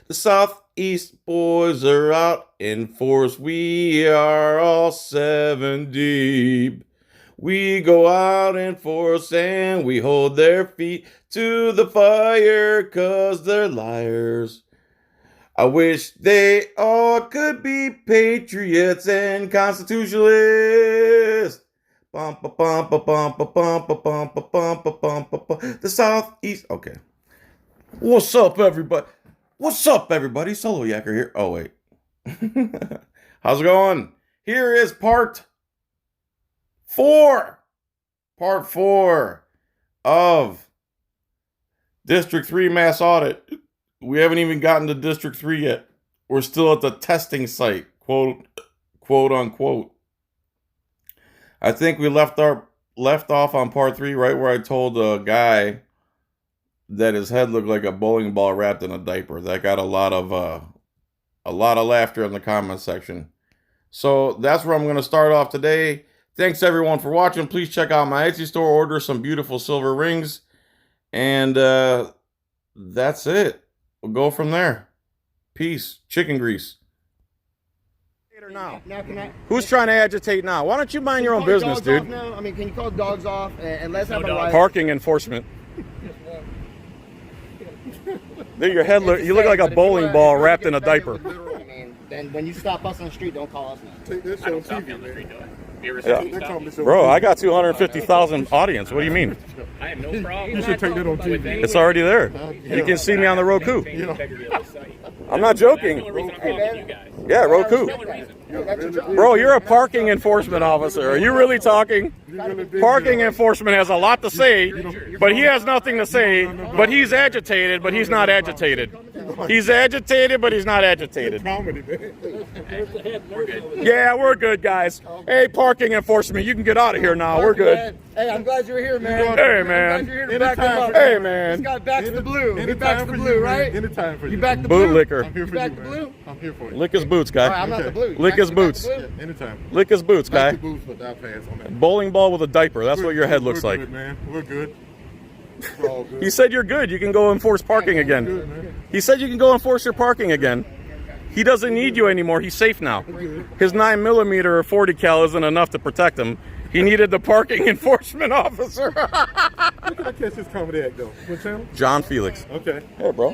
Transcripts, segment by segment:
The Southeast boys are out in force. We are all 7 deep. We go out in force and we hold their feet to the fire 'cause they're liars. I wish they all could be patriots and constitutionalists. The Southeast. Okay. What's up, everybody? What's up, everybody? Solo Yacker here. Oh, wait. How's it going? Here is part 4. Part 4 of District 3 Mass Audit. We haven't even gotten to District 3 yet. We're still at the testing site, quote unquote. I think we left off on part 3 right where I told a guy that his head looked like a bowling ball wrapped in a diaper. That got a lot of laughter in the comment section. So that's where I'm going to start off today. Thanks everyone for watching. Please check out my Etsy store, order some beautiful silver rings, and that's it. We'll go from there. Peace. Chicken grease. Now. Who's trying to agitate now? Why don't you mind your own business, dude? I mean, can you call dogs off and let's have a riot? Parking enforcement. There, your head look. You look like a bowling ball wrapped in a diaper. I mean, then when you stop us on the street, don't call us now. Take this show on TV, man. Bro, I got 250,000 audience. What do you mean? I have no problem. You should take that on TV. It's already there. You can see me on the Roku. I'm not joking. Yeah, Roku. Bro, you're a parking enforcement officer. Are you really talking? Parking enforcement has a lot to say, but he has nothing to say. But he's agitated, but he's not agitated. He's agitated, but he's not agitated. Yeah, we're good, guys. Hey, parking enforcement, you can get out of here now. We're good. Hey, I'm glad you're here, man. Hey, man. Hey, man. This guy backs the blue. He backs the blue, right? Anytime for you. You back the blue? Bootlicker. I'm here for back you, the man. blue? I'm here for you. Lick his boots, guy. All right, I'm not the blue. Lick his boots. Anytime. Lick his boots, guy. Lick the boots without pants on that. Bowling ball with a diaper. That's what your head looks We're like. Good, man. We're good. We're all good. He said you're good. You can go enforce parking again. Good, man. He said you can go enforce your parking again. He doesn't need you anymore. He's safe now. His 9mm or 40 cal isn't enough to protect him. He needed the parking enforcement officer. Where can I catch this comedy act, though? What channel? John Felix. Okay. Hey, bro.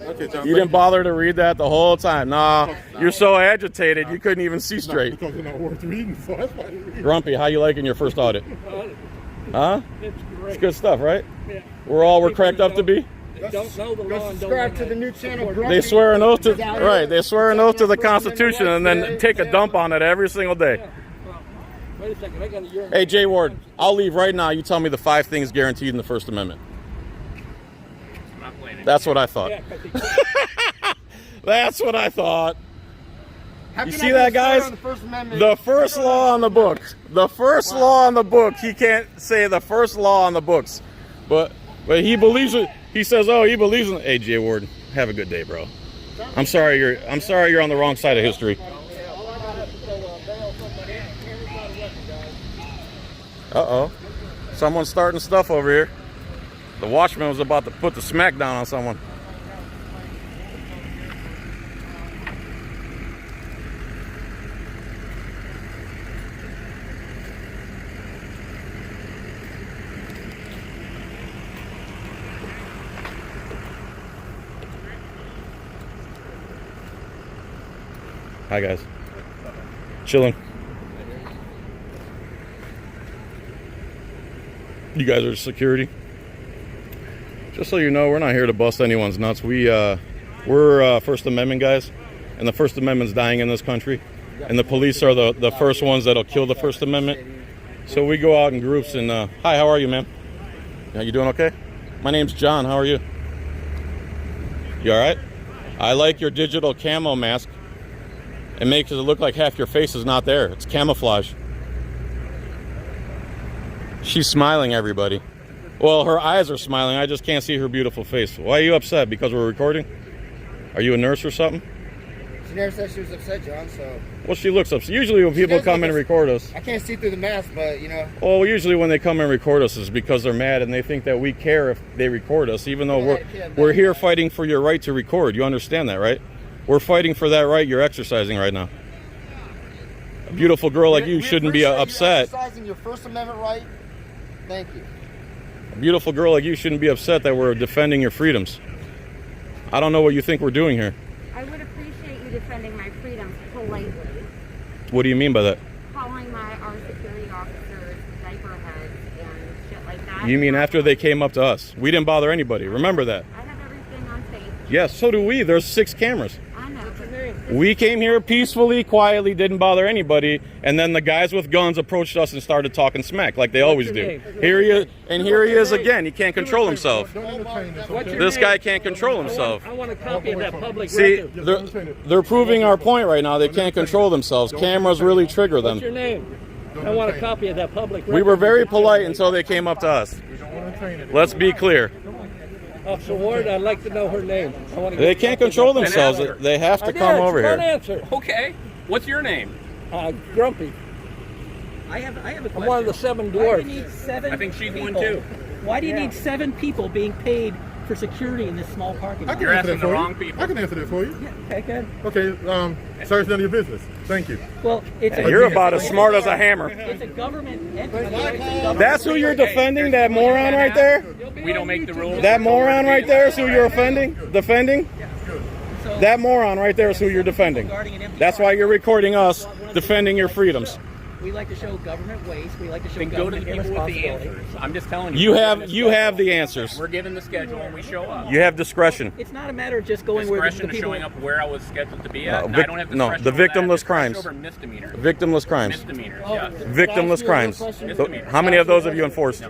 Okay, John. You didn't bother to read that the whole time. Nah, you're so agitated you couldn't even see straight. Because they're not worth reading, so that's why I didn't read. Grumpy, how you liking your first audit? Huh? It's great. It's good stuff, right? Yeah. We're cracked up to be? Don't know the law and don't Subscribe to know the that. new channel. They swear an oath to They swear an oath to the Constitution and then take a dump on it every single day. Well, wait a second, I got a urinal. Hey, Jay Ward, I'll leave right now. You tell me the 5 things guaranteed in the First Amendment. That's what I thought. Yeah, 'cause he- That's what I thought. How You can see I that, be swear guys? on the First Amendment? The first law on the book. The first law on the book. He can't say the first law on the books. But he believes it. He says, "Oh, he believes in." Hey, Jay Ward, have a good day, bro. I'm sorry you're on the wrong side of history. Uh-oh. Someone's starting stuff over here. The watchman was about to put the smackdown on someone. Hi, guys. Chilling. You guys are security. Just so you know, we're not here to bust anyone's nuts. We're First Amendment guys, and the First Amendment's dying in this country, and the police are the first ones that'll kill the First Amendment. So we go out in groups and hi, how are you, ma'am? Yeah, you doing okay? My name's John. How are you? You all right? I like your digital camo mask. It makes it look like half your face is not there. It's camouflage. She's smiling, everybody. Well, her eyes are smiling. I just can't see her beautiful face. Why are you upset? Because we're recording? Are you a nurse or something? She never said she was upset, John, so... Well, she looks up. So usually when people does come look and up- record us, I can't see through the mask, but, you know... well, usually when they come and record us is because they're mad and they think that we care if they record us, even though we're here fighting for your right to record. You understand that, right? We're fighting for that right you're exercising right now. A beautiful girl like you shouldn't be upset. Exercising your First Amendment right. Thank you. A beautiful girl like you shouldn't be upset that we're defending your freedoms. I don't know what you think we're doing here. I would appreciate you defending my freedoms politely. What do you mean by that? Calling our security officers diaper heads and shit like that. You mean after they came up to us? We didn't bother anybody. Remember that. I have everything on tape. Yes, so do we. There's 6 cameras. I know. We came here peacefully, quietly, didn't bother anybody, and then the guys with guns approached us and started talking smack like they always do. Here he is, and here he is again. He can't control himself. Don't entertain this, okay? This guy can't control himself. I want a copy of that public See, record. they're proving our point right now. They can't control themselves. Cameras really trigger What's your them. name? I want a copy of that public record. We were very polite until they came up to us. Let's be clear. Officer Ward, I'd like to know her name. I want to They get can't a copy of control that. themselves. They have to come over Don't here. answer. Okay. What's your name? Grumpy. I have a question. I'm one of the 7 Why do dwarfs. you need 7 I think she's people? one too. Why do you need 7 people being paid for security in this small parking I lot? can You're answer asking that for the you. wrong people. I can answer that for you. Okay, good. Okay, sir, it's none of your business. Thank you. Well, it's a, You're about as smart as a hammer. it's a government entity. It's a government- That's who you're defending, that moron right there? We don't make the rules. That moron right there is who you're offending? Defending? So, That moron right there is who you're defending. regarding an empty That's why you're recording us defending your freedoms. we like to show government waste. We like to show Then go to the government people with the irresponsibility. answers. I'm just telling you. You have the answers. We're given the schedule and we show up. You have discretion. It's not a matter of just going where the Discretion to people. showing up where I was scheduled to be at. No, and I don't have no, discretion the over that. I have victimless discretion crimes. Over misdemeanors. Victimless crimes. Misdemeanors. Oh. Yeah. Victimless crimes. How many of those have you enforced?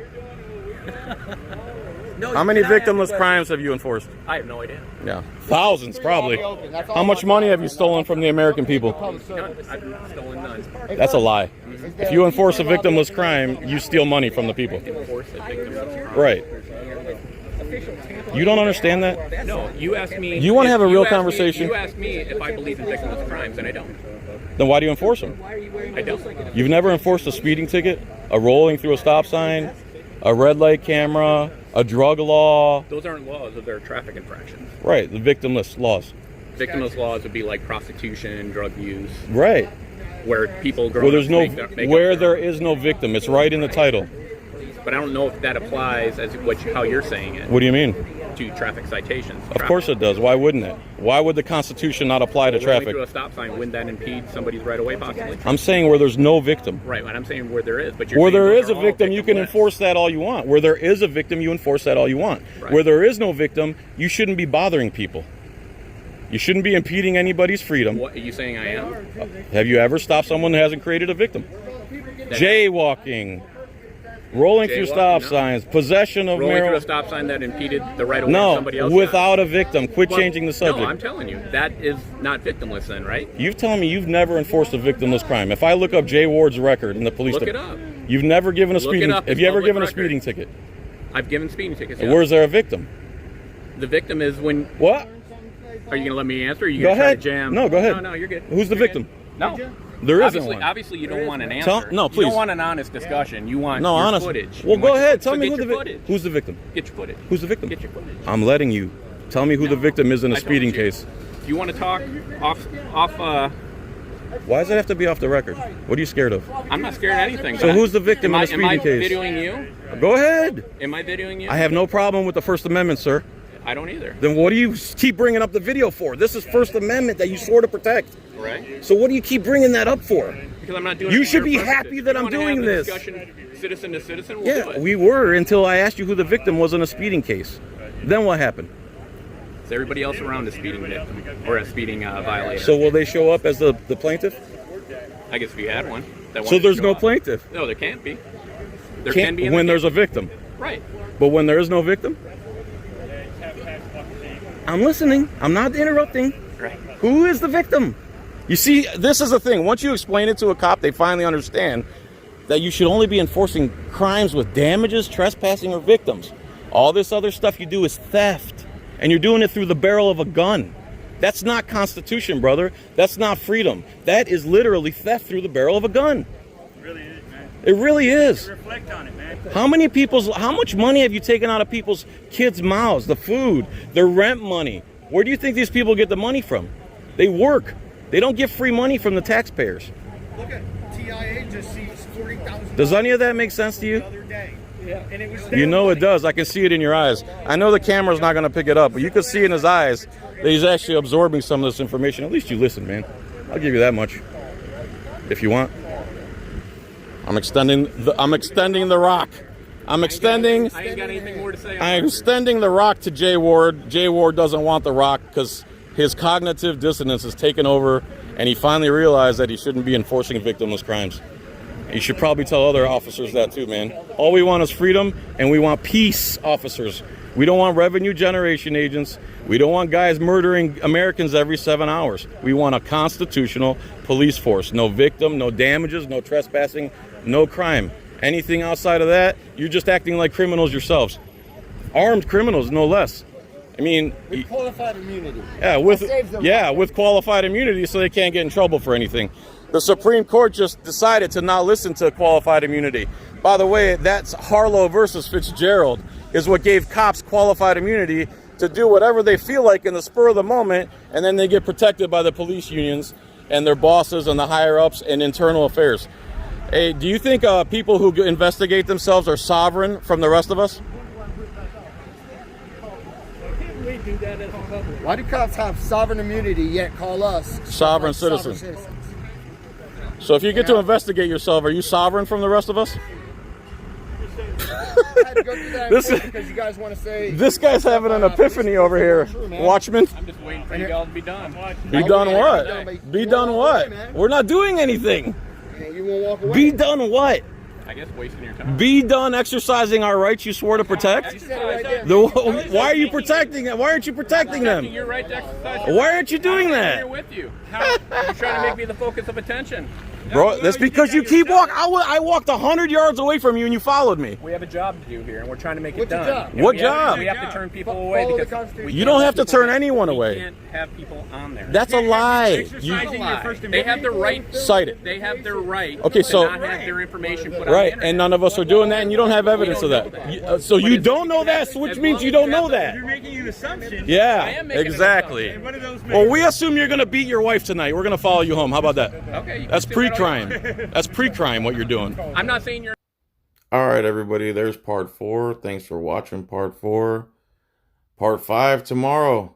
No, How you many cannot have victimless the- crimes have you enforced? I have no idea. Yeah. Thousands, probably. How much money have you stolen from the American people? None. I've stolen none. That's a lie. If you enforce a victimless crime, you steal money from the people. Enforce a victimless crime. Right. You don't understand that? No, you asked me. You wanna if- have a real asked me- conversation? You asked me if I believe in victimless crimes, and I don't. Then why do you enforce them? I don't. You've never enforced a speeding ticket, a rolling through a stop sign, a red light camera, a drug law. Those aren't laws; they're traffic infractions. Right, the victimless laws. Victimless laws would be like prostitution, drug use, Right. where people grow Where there's up no, make their- make where up their there is no victim. It's right in the title. But I don't know if that applies as how you're saying it What do you mean? to traffic citations. Of course it does. Why wouldn't it? Why would the Constitution not apply to Rolling traffic? through a stop sign, wouldn't that impede somebody's right away possibly? I'm saying where there's no victim. Right, and I'm saying where there is, but you're Where saying there those is a are all victim, you can victimless. enforce that all you want. Where there is a victim, you enforce that all you want. Right. Where there is no victim, you shouldn't be bothering people. You shouldn't be impeding anybody's freedom. What are you saying? I am Have you ever stopped someone who hasn't created a victim? Jaywalking, rolling through stop Jaywalking, no. signs, possession of rolling through a marijuana. stop sign that impeded the right of way of No, somebody else. without a victim. Quit Well, changing the subject. No, I'm telling you that is not victimless then, right? You've telling me you've never enforced a victimless crime. If I look up Jay Ward's record in the police Look it department, up. you've never given a Look it speeding. up. Have It's you ever public given a record. speeding ticket? I've given speeding tickets. Yeah. Where's there a victim? The victim is when. What? Are you gonna let me answer? Or are you Go gonna ahead. Try to jam? No, go ahead. No, you're good. Who's the You're victim? good. No. There isn't Obviously, one. obviously, you don't want an answer. Tell- no, You please. don't want an honest discussion. You want No, your honest. footage. Well, You go want your ahead. footage. Tell So me get who the your victim. footage. Who's the victim? Get your footage. Who's the victim? Get your footage. I'm letting you. Tell me who the victim is in a I told speeding you. case. You want to talk off? Why does it have to be off the record? What are you scared of? I'm not scared of anything. So but who's the victim am in a Am I speeding case? videoing you? Go ahead. Am I videoing you? I have no problem with the First Amendment, sir. I don't either. Then what do you keep bringing up the video for? This is First Amendment that you swore to protect. Right? So what do you keep bringing that up for? Because I'm not doing. You it for should be your happy purposes. that If you I'm wanna doing have a this. Discussion, citizen to citizen. We'll do Yeah, it. we were until I asked you who the victim was in a speeding case. Then what happened? Is everybody else around a speeding victim or a speeding violator? So will they show up as the plaintiff? I guess if you had one. That So wanted to there's show no up. plaintiff. No, there can't be. There can Can't, be. when there's a victim. Right. But when there is no victim? I'm listening. I'm not interrupting. Right. Who is the victim? You see, this is the thing. Once you explain it to a cop, they finally understand that you should only be enforcing crimes with damages, trespassing, or victims. All this other stuff you do is theft. And you're doing it through the barrel of a gun. That's not Constitution, brother. That's not freedom. That is literally theft through the barrel of a gun. It really is, man. It really is. Reflect on it, man. How much money have you taken out of people's kids' mouths? The food, their rent money. Where do you think these people get the money from? They work. They don't get free money from the taxpayers. Look at TIA just seized $40,000. Does any of that make sense to you? The other day. Yeah, and it was You know it does. I can see it in your eyes. I know the camera's not going to pick it up, but you can see in his eyes that he's actually absorbing some of this information. At least you listen, man. I'll give you that much. If you want. I'm extending the rock. I ain't got anything more to say. I'm extending the rock to Jay Ward. Jay Ward doesn't want the rock because his cognitive dissonance has taken over, and he finally realized that he shouldn't be enforcing victimless crimes. You should probably tell other officers that too, man. All we want is freedom, and we want peace, officers. We don't want revenue generation agents. We don't want guys murdering Americans every 7 hours. We want a constitutional police force. No victim, no damages, no trespassing, no crime. Anything outside of that, you're just acting like criminals yourselves. Armed criminals, no less. I mean, With qualified immunity. with qualified immunity, so they can't get in trouble for anything. The Supreme Court just decided to not listen to qualified immunity. By the way, that's Harlow versus Fitzgerald is what gave cops qualified immunity to do whatever they feel like in the spur of the moment, and then they get protected by the police unions and their bosses and the higher-ups and internal affairs. Hey, do you think people who investigate themselves are sovereign from the rest of us? We do that as a public. Why do cops have sovereign immunity yet call us Sovereign citizens. So if you get to investigate yourself, are you sovereign from the rest of us? I had to go through that because you guys want to say This guy's having an epiphany over here. Watchman. I'm just waiting for you all to be done. Be done what? Be done what? We're not doing anything. you won't walk away. Be done what? I guess wasting your time. Be done exercising our rights you swore to protect? Exercise them. Why are you protecting them? Why aren't you protecting them? Your right to exercise. Why aren't you doing I'm that? here with you. How? You're trying to make me the focus of attention. Bro, that's because you keep walking. I walked 100 yards away from you and you followed me. We have a job to do here, and we're trying to make it What's your done. job? And What we have- job? We have to turn people away Follow the because Constitution. You don't have to turn anyone we away. can't have people on there. That's a lie. You, They have the right. Cite it. They have the right. Okay, so- to not have their information put on Right, the internet. and none of us are doing that, and you don't have evidence of that. So you don't know that, which means you don't know that. You're making an assumption. I Yeah, am making an exactly. What are those Well, we assume you're going to beat your wife tonight. We're going to follow you home. How about that? Okay. you That's can say that all you pre-crime. That's pre-crime what you're doing. want. I'm not saying you're. All right, everybody. There's part 4. Thanks for watching part 4. Part 5 tomorrow.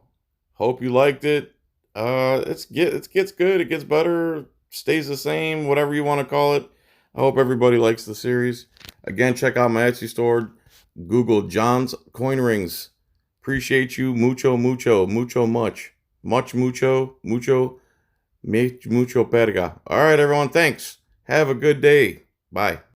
Hope you liked it. It gets good. It gets better. Stays the same. Whatever you want to call it. I hope everybody likes the series. Again, check out my Etsy store. Google John's Coin Rings. Appreciate you. Mucho, mucho, mucho, much. Much, mucho, mucho, mucho perga. All right, everyone. Thanks. Have a good day. Bye.